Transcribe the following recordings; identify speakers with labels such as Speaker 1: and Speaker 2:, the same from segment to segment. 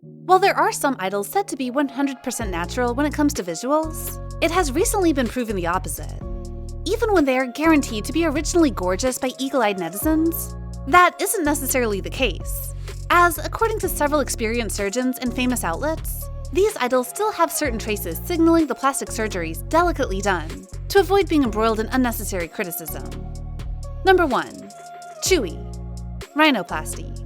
Speaker 1: While there are some idols said to be 100% natural when it comes to visuals, it has recently been proven the opposite. Even when they are guaranteed to be originally gorgeous by eagle-eyed netizens, that isn't necessarily the case, as according to several experienced surgeons and famous outlets, these idols still have certain traces signaling the plastic surgeries delicately done to avoid being embroiled in unnecessary criticism. Number 1. Chewy. Rhinoplasty.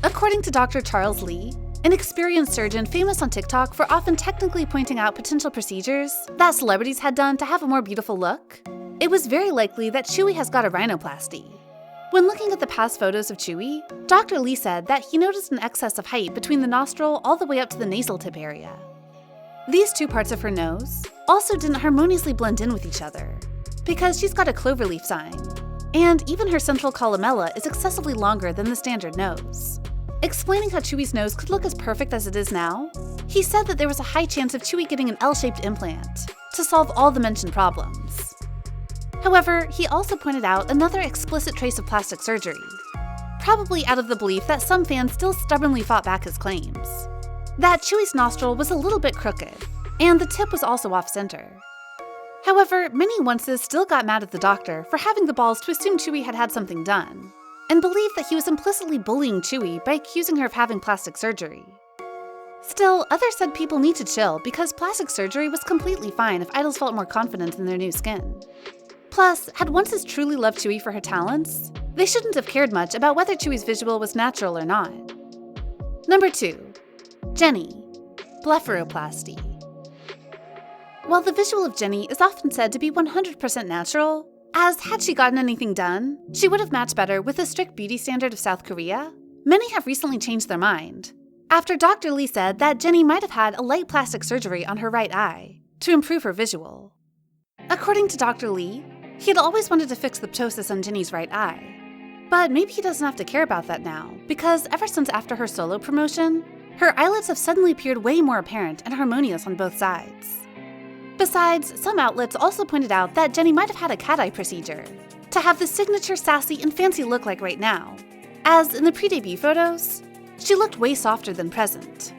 Speaker 1: According to Dr. Charles Lee, an experienced surgeon famous on TikTok for often technically pointing out potential procedures that celebrities had done to have a more beautiful look, it was very likely that Chewy has got a rhinoplasty. When looking at the past photos of Chewy, Dr. Lee said that he noticed an excess of height between the nostril all the way up to the nasal tip area. These two parts of her nose also didn't harmoniously blend in with each other, because she's got a cloverleaf sign, and even her central columella is excessively longer than the standard nose. Explaining how Chewy's nose could look as perfect as it is now, he said that there was a high chance of Chewy getting an L-shaped implant to solve all the mentioned problems. However, he also pointed out another explicit trace of plastic surgery, probably out of the belief that some fans still stubbornly fought back his claims, that Chewy's nostril was a little bit crooked, and the tip was also off-center. However, many onces still got mad at the doctor for having the balls to assume Chewy had had something done, and believed that he was implicitly bullying Chewy by accusing her of having plastic surgery. Still, others said people need to chill because plastic surgery was completely fine if idols felt more confident in their new skin. Plus, had onces truly loved Chewy for her talents, they shouldn't have cared much about whether Chewy's visual was natural or not. Number 2. Jennie. Blepharoplasty. While the visual of Jennie is often said to be 100% natural, as had she gotten anything done, she would have matched better with the strict beauty standard of South Korea, many have recently changed their mind, after Dr. Lee said that Jennie might have had a light plastic surgery on her right eye to improve her visual. According to Dr. Lee, he had always wanted to fix the ptosis on Jennie's right eye. But maybe he doesn't have to care about that now, because ever since after her solo promotion, her eyelids have suddenly appeared way more apparent and harmonious on both sides. Besides, some outlets also pointed out that Jennie might have had a cat eye procedure to have the signature sassy and fancy look like right now, as in the pre-debut photos, she looked way softer than present.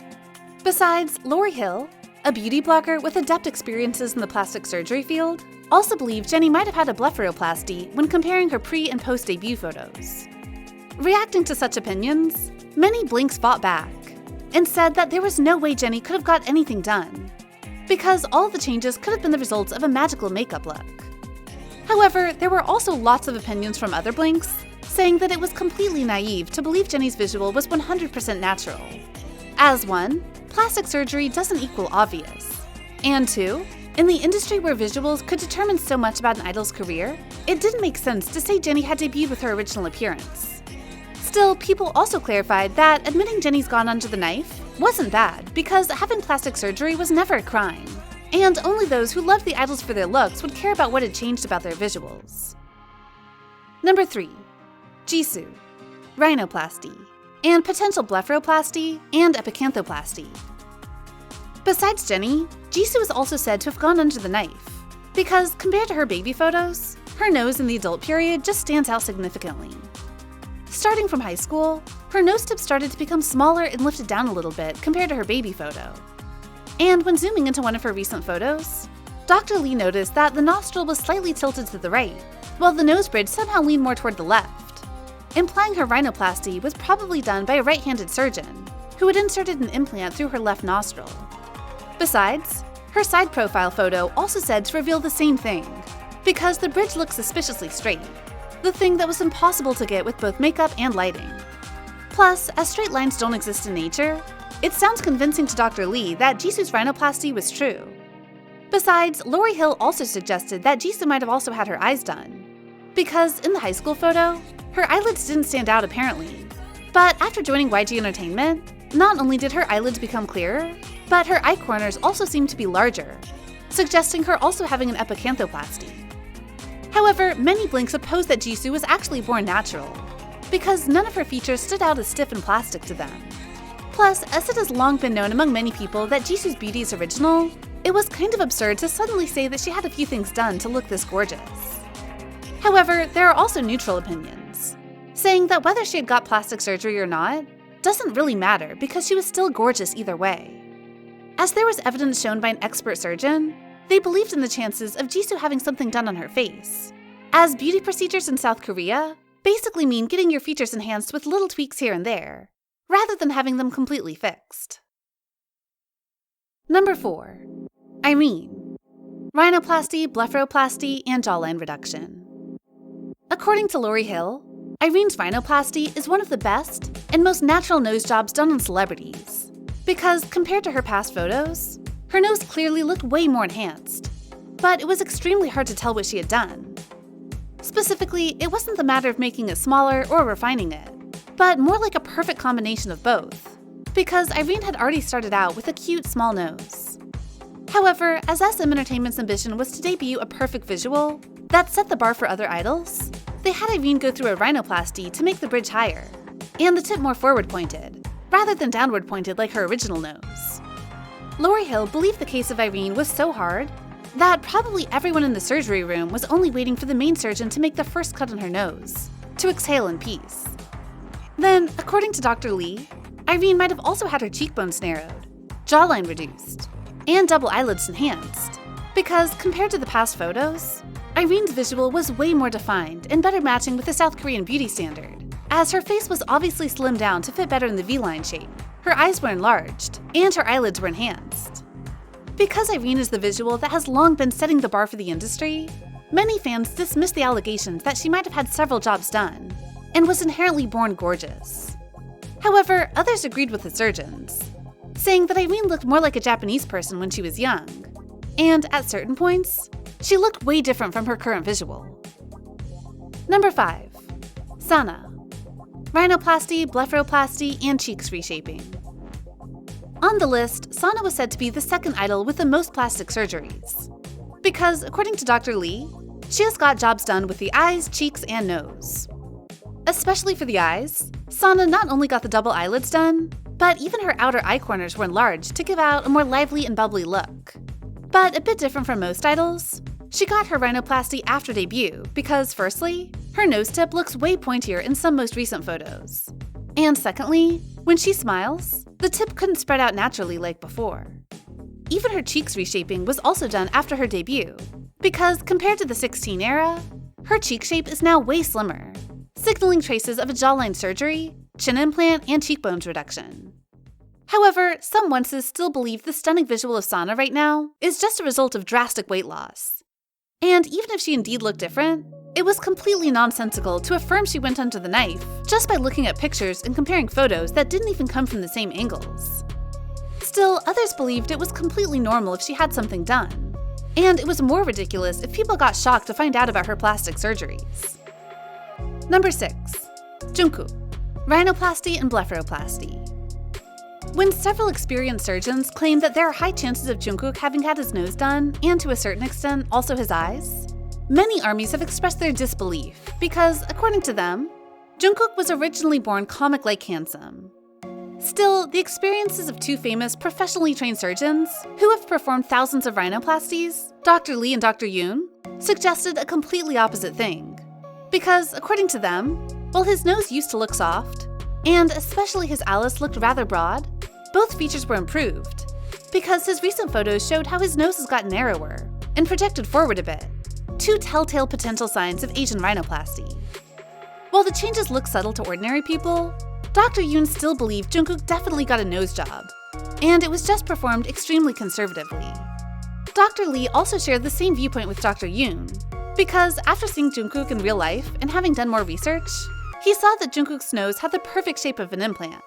Speaker 1: Besides, Lori Hill, a beauty blogger with adept experiences in the plastic surgery field, also believed Jennie might have had a blepharoplasty when comparing her pre- and post-debut photos. Reacting to such opinions, many blinks fought back and said that there was no way Jennie could have got anything done, because all the changes could have been the results of a magical makeup look. However, there were also lots of opinions from other blinks saying that it was completely naive to believe Jennie's visual was 100% natural. As 1, plastic surgery doesn't equal obvious, and 2, in the industry where visuals could determine so much about an idol's career, it didn't make sense to say Jennie had debuted with her original appearance. Still, people also clarified that admitting Jennie's gone under the knife wasn't bad, because having plastic surgery was never a crime, and only those who loved the idols for their looks would care about what had changed about their visuals. Number 3. Jisoo. Rhinoplasty, and potential blepharoplasty and epicanthoplasty. Besides Jennie, Jisoo is also said to have gone under the knife, because compared to her baby photos, her nose in the adult period just stands out significantly. Starting from high school, her nose tip started to become smaller and lifted down a little bit compared to her baby photo. And when zooming into one of her recent photos, Dr. Lee noticed that the nostril was slightly tilted to the right, while the nose bridge somehow leaned more toward the left, implying her rhinoplasty was probably done by a right-handed surgeon who had inserted an implant through her left nostril. Besides, her side profile photo also said to reveal the same thing, because the bridge looked suspiciously straight, the thing that was impossible to get with both makeup and lighting. Plus, as straight lines don't exist in nature, it sounds convincing to Dr. Lee that Jisoo's rhinoplasty was true. Besides, Lori Hill also suggested that Jisoo might have also had her eyes done, because in the high school photo, her eyelids didn't stand out apparently. But after joining YG Entertainment, not only did her eyelids become clearer, but her eye corners also seemed to be larger, suggesting her also having an epicanthoplasty. However, many blinks oppose that Jisoo was actually born natural, because none of her features stood out as stiff and plastic to them. Plus, as it has long been known among many people that Jisoo's beauty is original, it was kind of absurd to suddenly say that she had a few things done to look this gorgeous. However, there are also neutral opinions, saying that whether she had got plastic surgery or not, doesn't really matter because she was still gorgeous either way. As there was evidence shown by an expert surgeon, they believed in the chances of Jisoo having something done on her face, as beauty procedures in South Korea basically mean getting your features enhanced with little tweaks here and there, rather than having them completely fixed. Number 4. Irene. Rhinoplasty, blepharoplasty, and jawline reduction. According to Lauryn Hill, Irene's rhinoplasty is one of the best and most natural nose jobs done on celebrities, because compared to her past photos, her nose clearly looked way more enhanced, but it was extremely hard to tell what she had done. Specifically, it wasn't the matter of making it smaller or refining it, but more like a perfect combination of both, because Irene had already started out with a cute small nose. However, as SM Entertainment's ambition was to debut a perfect visual that set the bar for other idols, they had Irene go through a rhinoplasty to make the bridge higher, and the tip more forward-pointed, rather than downward-pointed like her original nose. Lauryn Hill believed the case of Irene was so hard that probably everyone in the surgery room was only waiting for the main surgeon to make the first cut on her nose, to exhale in peace. Then, according to Dr. Lee, Irene might have also had her cheekbones narrowed, jawline reduced, and double eyelids enhanced, because compared to the past photos, Irene's visual was way more defined and better matching with the South Korean beauty standard, as her face was obviously slimmed down to fit better in the V-line shape, her eyes were enlarged, and her eyelids were enhanced. Because Irene is the visual that has long been setting the bar for the industry, many fans dismissed the allegations that she might have had several jobs done, and was inherently born gorgeous. However, others agreed with the surgeons, saying that Irene looked more like a Japanese person when she was young, and at certain points, she looked way different from her current visual. Number 5. Sana. Rhinoplasty, blepharoplasty, and cheeks reshaping. On the list, Sana was said to be the second idol with the most plastic surgeries, because according to Dr. Lee, she has got jobs done with the eyes, cheeks, and nose. Especially for the eyes, Sana not only got the double eyelids done, but even her outer eye corners were enlarged to give out a more lively and bubbly look. But a bit different from most idols, she got her rhinoplasty after debut because, firstly, her nose tip looks way pointier in some most recent photos. And secondly, when she smiles, the tip couldn't spread out naturally like before. Even her cheeks reshaping was also done after her debut, because compared to the 16 era, her cheek shape is now way slimmer, signaling traces of a jawline surgery, chin implant, and cheekbones reduction. However, some onces still believe the stunning visual of Sana right now is just a result of drastic weight loss. And even if she indeed looked different, it was completely nonsensical to affirm she went under the knife just by looking at pictures and comparing photos that didn't even come from the same angles. Still, others believed it was completely normal if she had something done, and it was more ridiculous if people got shocked to find out about her plastic surgeries. Number 6. Jungkook. Rhinoplasty and blepharoplasty. When several experienced surgeons claim that there are high chances of Jungkook having had his nose done, and to a certain extent, also his eyes, many armies have expressed their disbelief because, according to them, Jungkook was originally born comic-like handsome. Still, the experiences of two famous professionally trained surgeons who have performed thousands of rhinoplasties, Dr. Lee and Dr. Yoon, suggested a completely opposite thing. Because, according to them, while his nose used to look soft, and especially his iris looked rather broad, both features were improved, because his recent photos showed how his nose has gotten narrower and projected forward a bit, two telltale potential signs of Asian rhinoplasty. While the changes look subtle to ordinary people, Dr. Yoon still believed Jungkook definitely got a nose job, and it was just performed extremely conservatively. Dr. Lee also shared the same viewpoint with Dr. Yoon, because after seeing Jungkook in real life and having done more research, he saw that Jungkook's nose had the perfect shape of an implant.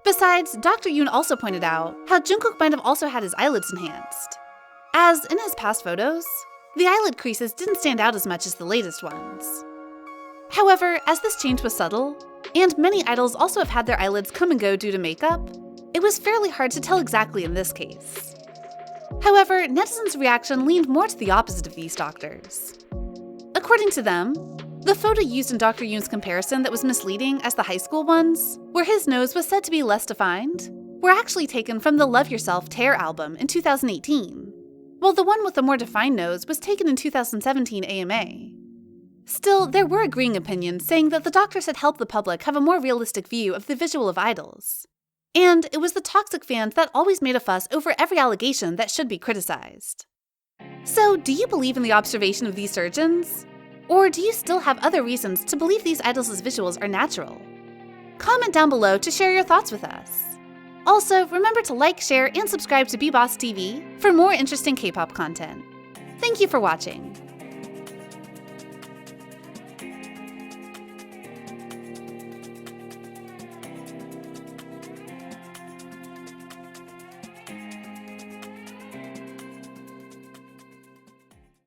Speaker 1: Besides, Dr. Yoon also pointed out how Jungkook might have also had his eyelids enhanced, as in his past photos, the eyelid creases didn't stand out as much as the latest ones. However, as this change was subtle, and many idols also have had their eyelids come and go due to makeup, it was fairly hard to tell exactly in this case. However, netizens' reaction leaned more to the opposite of these doctors. According to them, the photo used in Dr. Yoon's comparison that was misleading as the high school ones, where his nose was said to be less defined, were actually taken from the Love Yourself Tear album in 2018, while the one with the more defined nose was taken in 2017 AMA. Still, there were agreeing opinions saying that the doctors had helped the public have a more realistic view of the visual of idols. And it was the toxic fans that always made a fuss over every allegation that should be criticized. So, do you believe in the observation of these surgeons? Or do you still have other reasons to believe these idols' visuals are natural? Comment down below to share your thoughts with us. Also, remember to like, share, and subscribe to BeBoss TV for more interesting K-pop content. Thank you for watching.